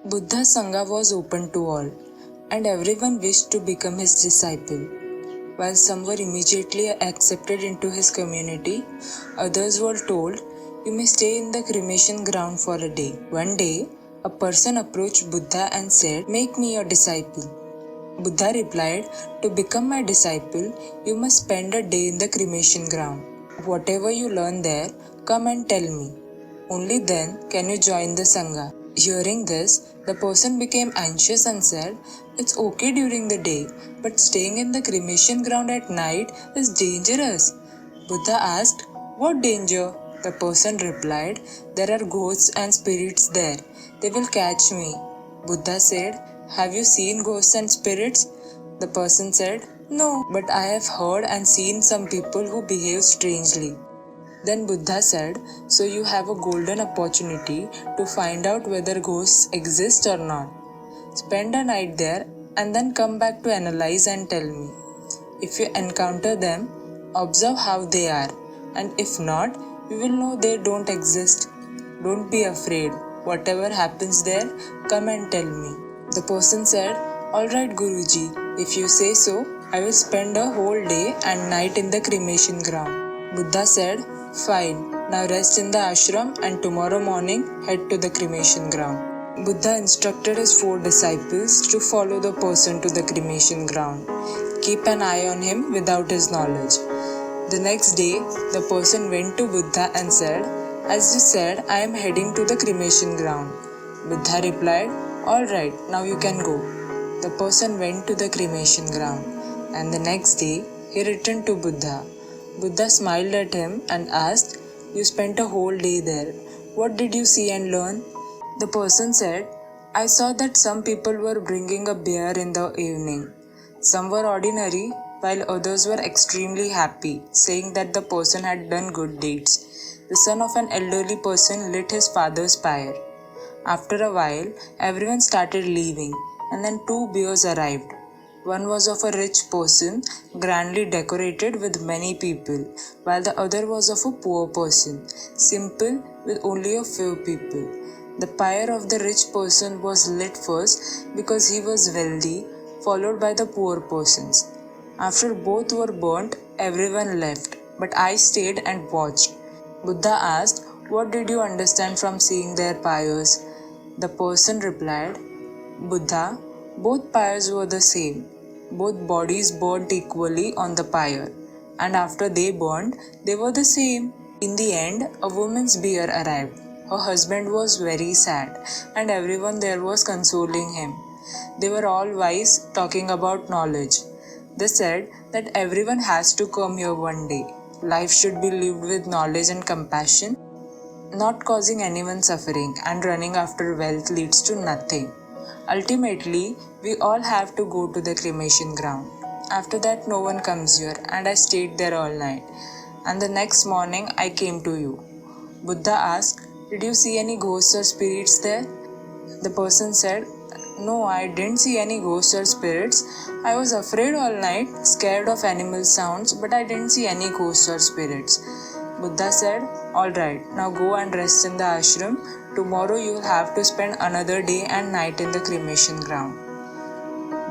Buddha's Sangha was open to all, and everyone wished to become his disciple. While some were immediately accepted into his community, others were told, "You may stay in the cremation ground for a day." One day, a person approached Buddha and said, "Make me your disciple." Buddha replied, "To become my disciple, you must spend a day in the cremation ground. Whatever you learn there, come and tell me. Only then can you join the Sangha." Hearing this, the person became anxious and said, "It's okay during the day, but staying in the cremation ground at night is dangerous." Buddha asked, "What danger?" The person replied, "There are ghosts and spirits there. They will catch me." Buddha said, "Have you seen ghosts and spirits?" The person said, "No, but I have heard and seen some people who behave strangely." Then Buddha said, "So you have a golden opportunity to find out whether ghosts exist or not. Spend a night there and then come back to analyze and tell me. If you encounter them, observe how they are, and if not, you will know they don't exist. Don't be afraid. Whatever happens there, come and tell me." The person said, "Alright Guruji, if you say so, I will spend a whole day and night in the cremation ground." Buddha said, "Fine, now rest in the ashram and tomorrow morning head to the cremation ground." Buddha instructed his 4 disciples to follow the person to the cremation ground. Keep an eye on him without his knowledge. The next day, the person went to Buddha and said, "As you said, I am heading to the cremation ground." Buddha replied, "Alright, now you can go." The person went to the cremation ground, and the next day, he returned to Buddha. Buddha smiled at him and asked, "You spent a whole day there. What did you see and learn?" The person said, "I saw that some people were bringing a beer in the evening. Some were ordinary, while others were extremely happy, saying that the person had done good deeds. The son of an elderly person lit his father's pyre. After a while, everyone started leaving, and then 2 bears arrived. One was of a rich person, grandly decorated with many people, while the other was of a poor person, simple with only a few people. The pyre of the rich person was lit first because he was wealthy, followed by the poor persons. After both were burnt, everyone left, but I stayed and watched." Buddha asked, "What did you understand from seeing their pyres?" The person replied, "Buddha, both pyres were the same. Both bodies burnt equally on the pyre, and after they burned, they were the same." In the end, a woman's bier arrived. Her husband was very sad, and everyone there was consoling him. They were all wise, talking about knowledge. They said that everyone has to come here one day. Life should be lived with knowledge and compassion, not causing anyone suffering, and running after wealth leads to nothing. Ultimately, we all have to go to the cremation ground. After that, no one comes here, and I stayed there all night. And the next morning, I came to you." Buddha asked, "Did you see any ghosts or spirits there?" The person said, "No, I didn't see any ghosts or spirits. I was afraid all night, scared of animal sounds, but I didn't see any ghosts or spirits." Buddha said, "Alright, now go and rest in the ashram. Tomorrow you will have to spend another day and night in the cremation ground."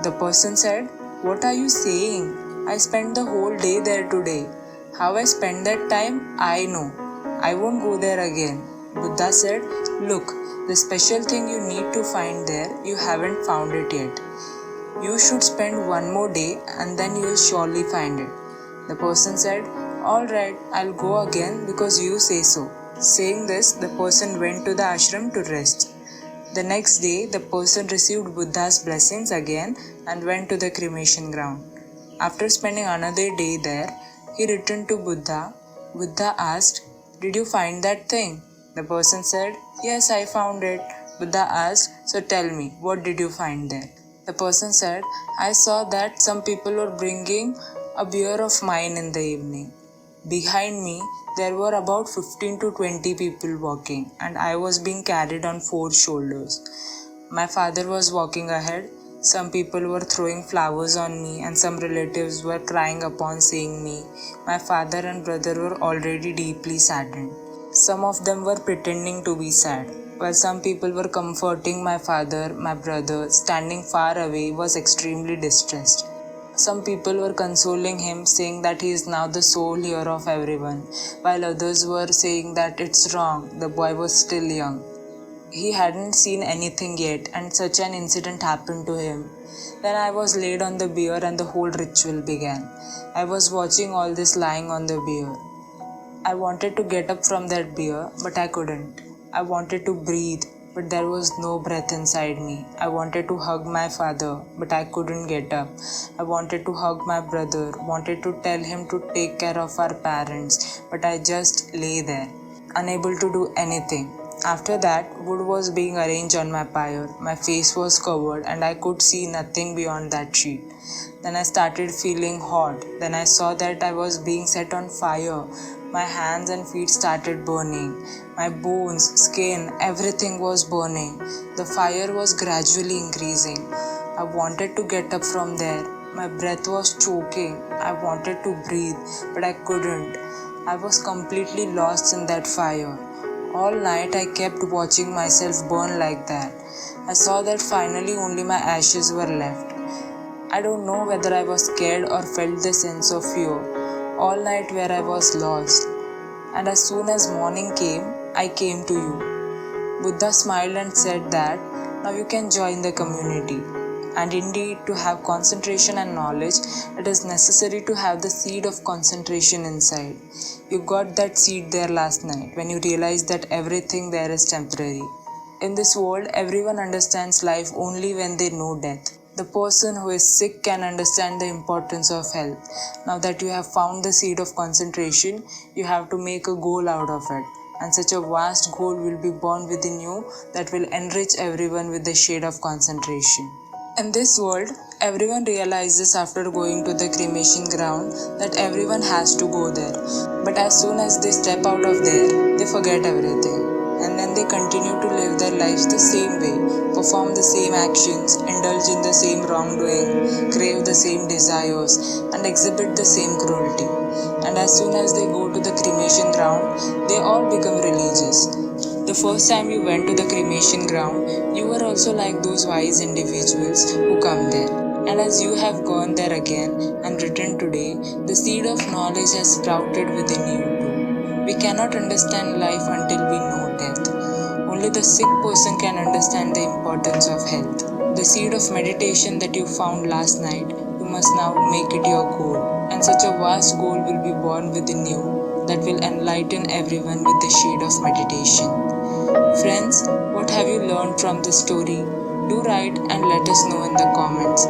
The person said, "What are you saying? I spent the whole day there today. How I spent that time, I know. I won't go there again." Buddha said, "Look, the special thing you need to find there, you haven't found it yet. You should spend one more day and then you will surely find it." The person said, "Alright, I'll go again because you say so." Saying this, the person went to the ashram to rest. The next day, the person received Buddha's blessings again and went to the cremation ground. After spending another day there, he returned to Buddha. Buddha asked, "Did you find that thing?" The person said, "Yes, I found it." Buddha asked, "So tell me, what did you find there?" The person said, "I saw that some people were bringing a beer of mine in the evening. Behind me, there were about 15 to 20 people walking, and I was being carried on 4 shoulders. My father was walking ahead. Some people were throwing flowers on me, and some relatives were crying upon seeing me. My father and brother were already deeply saddened. Some of them were pretending to be sad. While some people were comforting my father, my brother, standing far away, was extremely distressed. Some people were consoling him, saying that he is now the sole heir of everyone, while others were saying that it's wrong, the boy was still young. He hadn't seen anything yet, and such an incident happened to him. Then I was laid on the bier and the whole ritual began. I was watching all this lying on the bier. I wanted to get up from that bier, but I couldn't. I wanted to breathe, but there was no breath inside me. I wanted to hug my father, but I couldn't get up. I wanted to hug my brother, wanted to tell him to take care of our parents, but I just lay there, unable to do anything. After that, wood was being arranged on my pyre. My face was covered and I could see nothing beyond that sheet. Then I started feeling hot. Then I saw that I was being set on fire. My hands and feet started burning. My bones, skin, everything was burning. The fire was gradually increasing. I wanted to get up from there. My breath was choking. I wanted to breathe, but I couldn't. I was completely lost in that fire. All night I kept watching myself burn like that. I saw that finally only my ashes were left. I don't know whether I was scared or felt the sense of fear. All night where I was lost. And as soon as morning came, I came to you. Buddha smiled and said that now you can join the community. And indeed, to have concentration and knowledge, it is necessary to have the seed of concentration inside. You got that seed there last night when you realized that everything there is temporary. In this world, everyone understands life only when they know death. The person who is sick can understand the importance of health. Now that you have found the seed of concentration, you have to make a goal out of it. And such a vast goal will be born within you that will enrich everyone with the shade of concentration. In this world, everyone realizes after going to the cremation ground that everyone has to go there. But as soon as they step out of there, they forget everything. And then they continue to live their lives the same way, perform the same actions, indulge in the same wrongdoing, crave the same desires, and exhibit the same cruelty. And as soon as they go to the cremation ground, they all become religious. The first time you went to the cremation ground, you were also like those wise individuals who come there. And as you have gone there again and returned today, the seed of knowledge has sprouted within you too. We cannot understand life until we know death. Only the sick person can understand the importance of health. The seed of meditation that you found last night, you must now make it your goal. And such a vast goal will be born within you that will enlighten everyone with the shade of meditation. Friends, what have you learned from this story? Do write and let us know in the comments.